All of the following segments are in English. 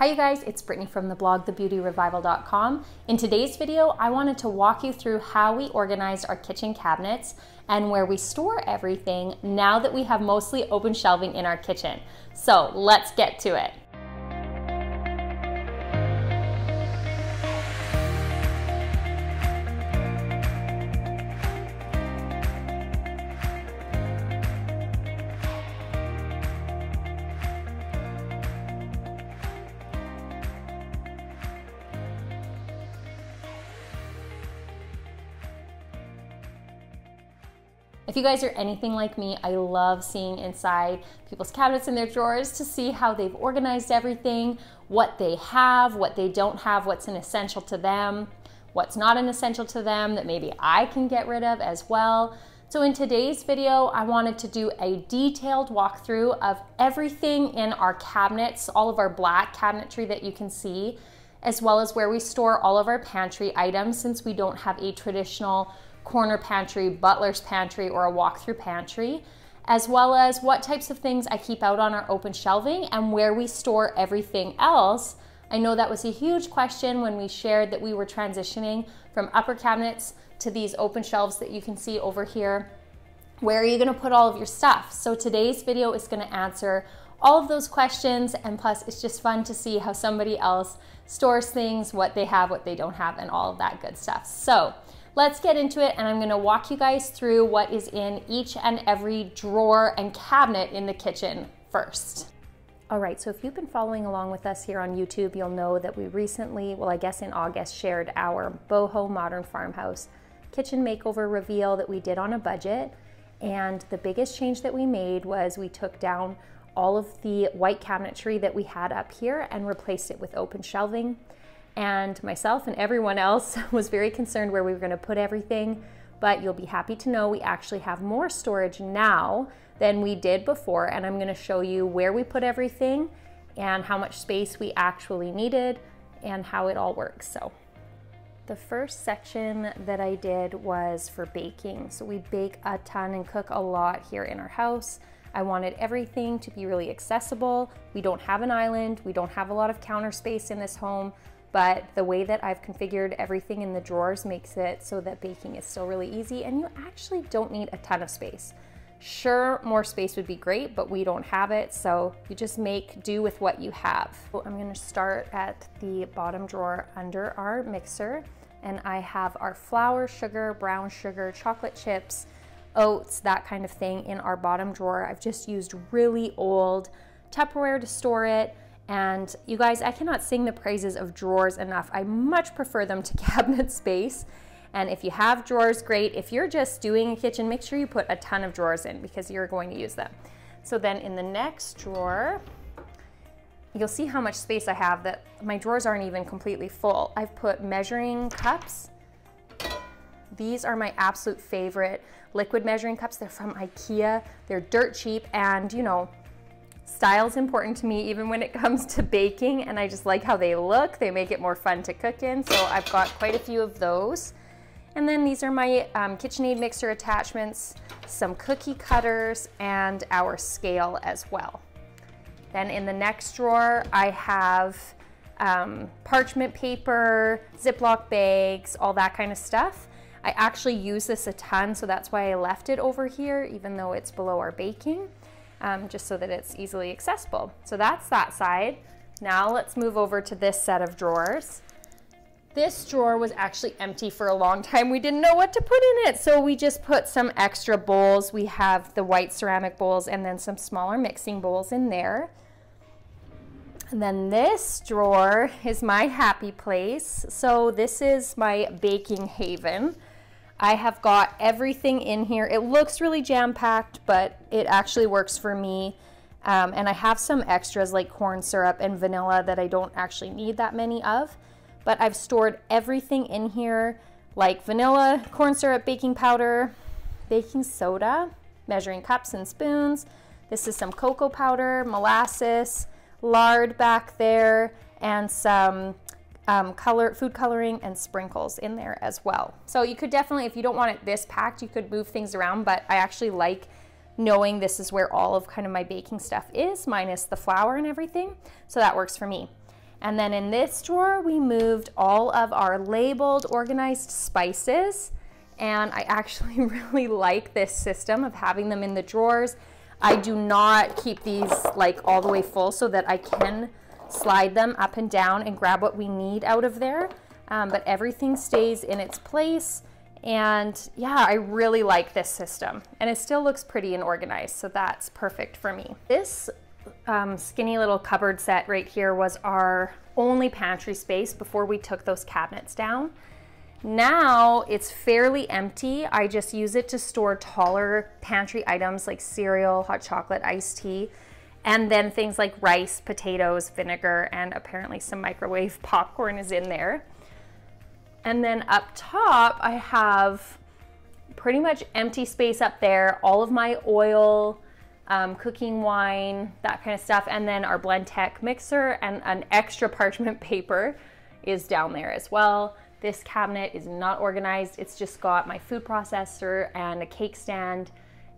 Hi you guys, it's Brittany from the blog thebeautyrevival.com. In today's video, I wanted to walk you through how we organized our kitchen cabinets and where we store everything now that we have mostly open shelving in our kitchen. So let's get to it. If you guys are anything like me, I love seeing inside people's cabinets and their drawers to see how they've organized everything, what they have, what they don't have, what's an essential to them, what's not an essential to them that maybe I can get rid of as well. So in today's video, I wanted to do a detailed walkthrough of everything in our cabinets, all of our black cabinetry that you can see, as well as where we store all of our pantry items since we don't have a traditional corner pantry, butler's pantry, or a walk-through pantry, as well as what types of things I keep out on our open shelving and where we store everything else. I know that was a huge question when we shared that we were transitioning from upper cabinets to these open shelves that you can see over here. Where are you going to put all of your stuff? So today's video is going to answer all of those questions, and plus it's just fun to see how somebody else stores things, what they have, what they don't have, and all of that good stuff. So let's get into it, and I'm gonna walk you guys through what is in each and every drawer and cabinet in the kitchen first. All right, so if you've been following along with us here on YouTube, you'll know that we recently, well, I guess in August, shared our boho modern farmhouse kitchen makeover reveal that we did on a budget. And the biggest change that we made was we took down all of the white cabinetry that we had up here and replaced it with open shelving. And myself and everyone else was very concerned where we were going to put everything, but you'll be happy to know we actually have more storage now than we did before, and I'm going to show you where we put everything and how much space we actually needed and how it all works. So the first section that I did was for baking. So we bake a ton and cook a lot here in our house. I wanted everything to be really accessible. We don't have an island. We don't have a lot of counter space in this home. But the way that I've configured everything in the drawers makes it so that baking is still really easy, and you actually don't need a ton of space. Sure, more space would be great, but we don't have it, so you just make do with what you have. So I'm gonna start at the bottom drawer under our mixer, and I have our flour, sugar, brown sugar, chocolate chips, oats, that kind of thing in our bottom drawer. I've just used really old Tupperware to store it. And you guys, I cannot sing the praises of drawers enough. I much prefer them to cabinet space. And if you have drawers, great. If you're just doing a kitchen, make sure you put a ton of drawers in because you're going to use them. So then in the next drawer, you'll see how much space I have, that my drawers aren't even completely full. I've put measuring cups. These are my absolute favorite liquid measuring cups. They're from IKEA. They're dirt cheap, and you know, style's important to me even when it comes to baking, and I just like how they look. They make it more fun to cook in, so I've got quite a few of those. And then these are my KitchenAid mixer attachments, some cookie cutters, and our scale as well. Then in the next drawer, I have parchment paper, Ziploc bags, all that kind of stuff. I actually use this a ton, so that's why I left it over here, even though it's below our baking. Just so that it's easily accessible. So that's that side. Now let's move over to this set of drawers. This drawer was actually empty for a long time. We didn't know what to put in it, so we just put some extra bowls. We have the white ceramic bowls and then some smaller mixing bowls in there. And then this drawer is my happy place. So this is my baking haven. I have got everything in here. It looks really jam-packed, but it actually works for me. And I have some extras like corn syrup and vanilla that I don't actually need that many of. But I've stored everything in here, like vanilla, corn syrup, baking powder, baking soda, measuring cups and spoons. This is some cocoa powder, molasses, lard back there, and some food coloring and sprinkles in there as well. So you could definitely, if you don't want it this packed, you could move things around, but I actually like knowing this is where all of kind of my baking stuff is, minus the flour and everything. So that works for me. And then in this drawer, we moved all of our labeled, organized spices. And I actually really like this system of having them in the drawers. I do not keep these like all the way full so that I can slide them up and down and grab what we need out of there. But everything stays in its place. And yeah, I really like this system. And it still looks pretty and organized, so that's perfect for me. This skinny little cupboard set right here was our only pantry space before we took those cabinets down. Now it's fairly empty. I just use it to store taller pantry items like cereal, hot chocolate, iced tea, and then things like rice, potatoes, vinegar, and apparently some microwave popcorn is in there. And then up top, I have pretty much empty space up there, all of my oil, cooking wine, that kind of stuff, and then our Blendtec mixer and an extra parchment paper is down there as well. This cabinet is not organized. It's just got my food processor and a cake stand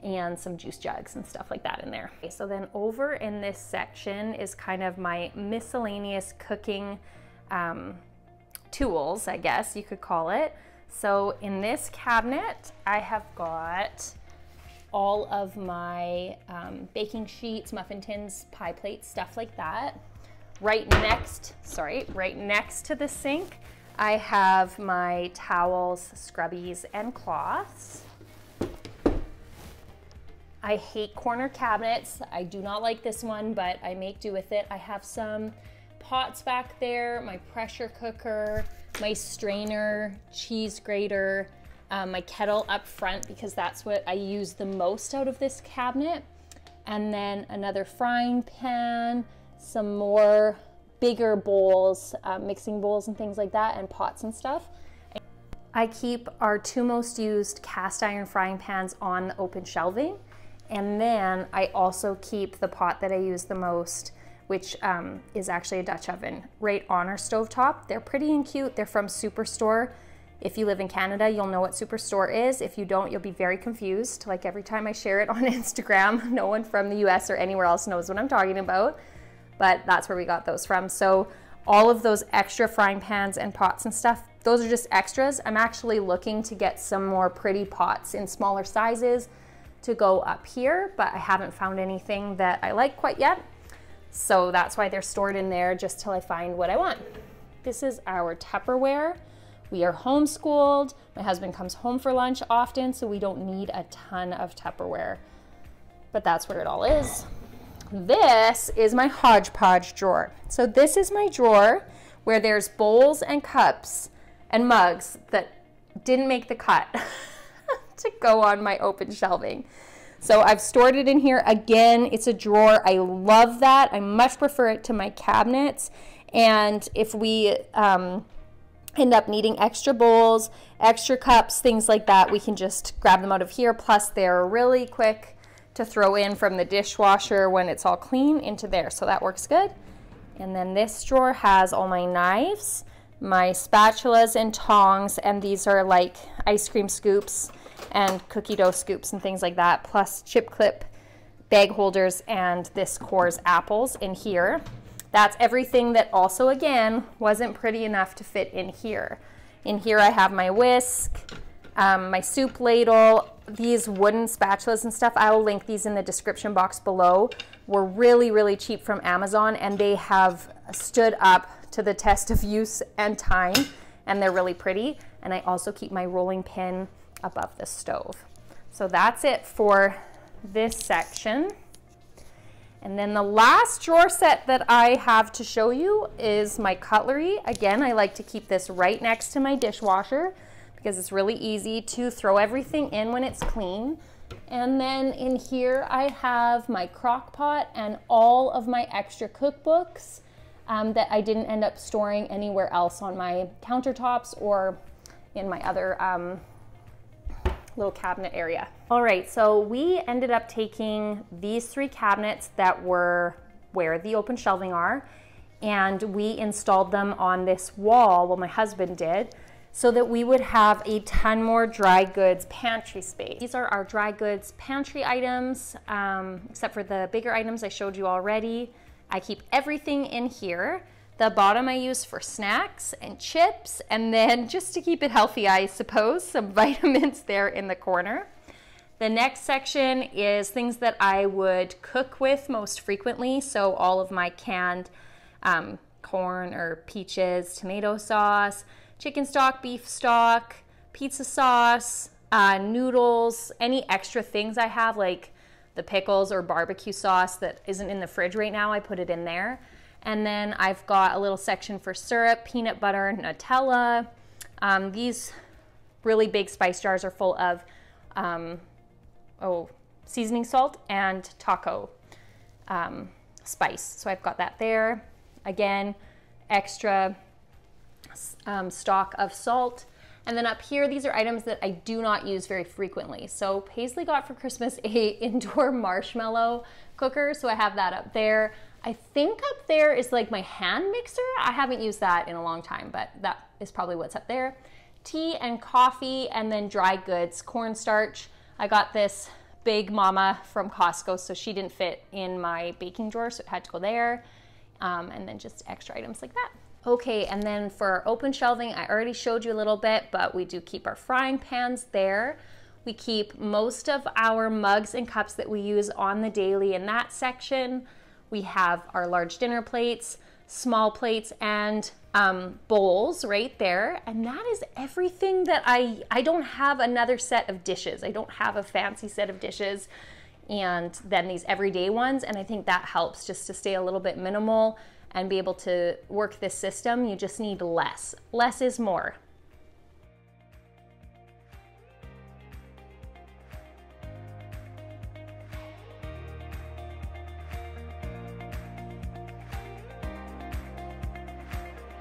and some juice jugs and stuff like that in there. Okay, so then over in this section is kind of my miscellaneous cooking tools, I guess you could call it. So in this cabinet, I have got all of my baking sheets, muffin tins, pie plates, stuff like that. Right next to the sink, I have my towels, scrubbies, and cloths. I hate corner cabinets. I do not like this one, but I make do with it. I have some pots back there, my pressure cooker, my strainer, cheese grater, my kettle up front because that's what I use the most out of this cabinet. And then another frying pan, some more bigger bowls, mixing bowls and things like that, and pots and stuff. I keep our two most used cast iron frying pans on the open shelving. And then I also keep the pot that I use the most, which is actually a Dutch oven, right on our stovetop. They're pretty and cute. They're from Superstore. If you live in Canada, you'll know what Superstore is. If you don't, you'll be very confused. Like every time I share it on Instagram, no one from the US or anywhere else knows what I'm talking about, but that's where we got those from. So all of those extra frying pans and pots and stuff, those are just extras. I'm actually looking to get some more pretty pots in smaller sizes to go up here, but I haven't found anything that I like quite yet. So that's why they're stored in there just till I find what I want. This is our Tupperware. We are homeschooled. My husband comes home for lunch often, so we don't need a ton of Tupperware, but that's where it all is. This is my hodgepodge drawer. So this is my drawer where there's bowls and cups and mugs that didn't make the cut to go on my open shelving. So I've stored it in here. Again, it's a drawer. I love that. I much prefer it to my cabinets. And if we end up needing extra bowls, extra cups, things like that, we can just grab them out of here. Plus they're really quick to throw in from the dishwasher when it's all clean into there. So that works good. And then this drawer has all my knives, my spatulas and tongs, and these are like ice cream scoops and cookie dough scoops and things like that, plus chip clip bag holders and this Coors apples in here. That's everything that also, again, wasn't pretty enough to fit in here. In here I have my whisk, my soup ladle, these wooden spatulas and stuff. I will link these in the description box below. Were really, really cheap from Amazon, and they have stood up to the test of use and time, and they're really pretty. And I also keep my rolling pin above the stove. So that's it for this section. And then the last drawer set that I have to show you is my cutlery. Again, I like to keep this right next to my dishwasher because it's really easy to throw everything in when it's clean. And then in here I have my crock pot and all of my extra cookbooks that I didn't end up storing anywhere else on my countertops or in my other little cabinet area. All right, so we ended up taking these three cabinets that were where the open shelving are, and we installed them on this wall, well, my husband did, so that we would have a ton more dry goods pantry space. These are our dry goods pantry items, except for the bigger items I showed you already. I keep everything in here. The bottom I use for snacks and chips, and then just to keep it healthy, I suppose, some vitamins there in the corner. The next section is things that I would cook with most frequently. So all of my canned corn or peaches, tomato sauce, chicken stock, beef stock, pizza sauce, noodles, any extra things I have like the pickles or barbecue sauce that isn't in the fridge right now, I put it in there. And then I've got a little section for syrup, peanut butter, Nutella. These really big spice jars are full of seasoning salt and taco spice. So I've got that there. Again, extra stock of salt. And then up here, these are items that I do not use very frequently. So Paisley got for Christmas a indoor marshmallow cooker, so I have that up there. I think up there is like my hand mixer. I haven't used that in a long time, but that is probably what's up there. Tea and coffee, and then dry goods, cornstarch. I got this Big Mama from Costco, so she didn't fit in my baking drawer, so it had to go there. And then just extra items like that. Okay, and then for our open shelving, I already showed you a little bit, but we do keep our frying pans there. We keep most of our mugs and cups that we use on the daily in that section. We have our large dinner plates, small plates, and bowls right there. And that is everything that I don't have another set of dishes. I don't have a fancy set of dishes and then these everyday ones. And I think that helps just to stay a little bit minimal and be able to work this system. You just need less. Less is more.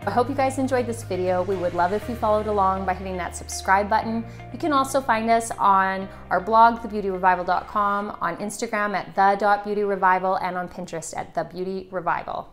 I hope you guys enjoyed this video. We would love if you followed along by hitting that subscribe button. You can also find us on our blog, thebeautyrevival.com, on Instagram at the.beautyrevival, and on Pinterest at The Beauty Revival.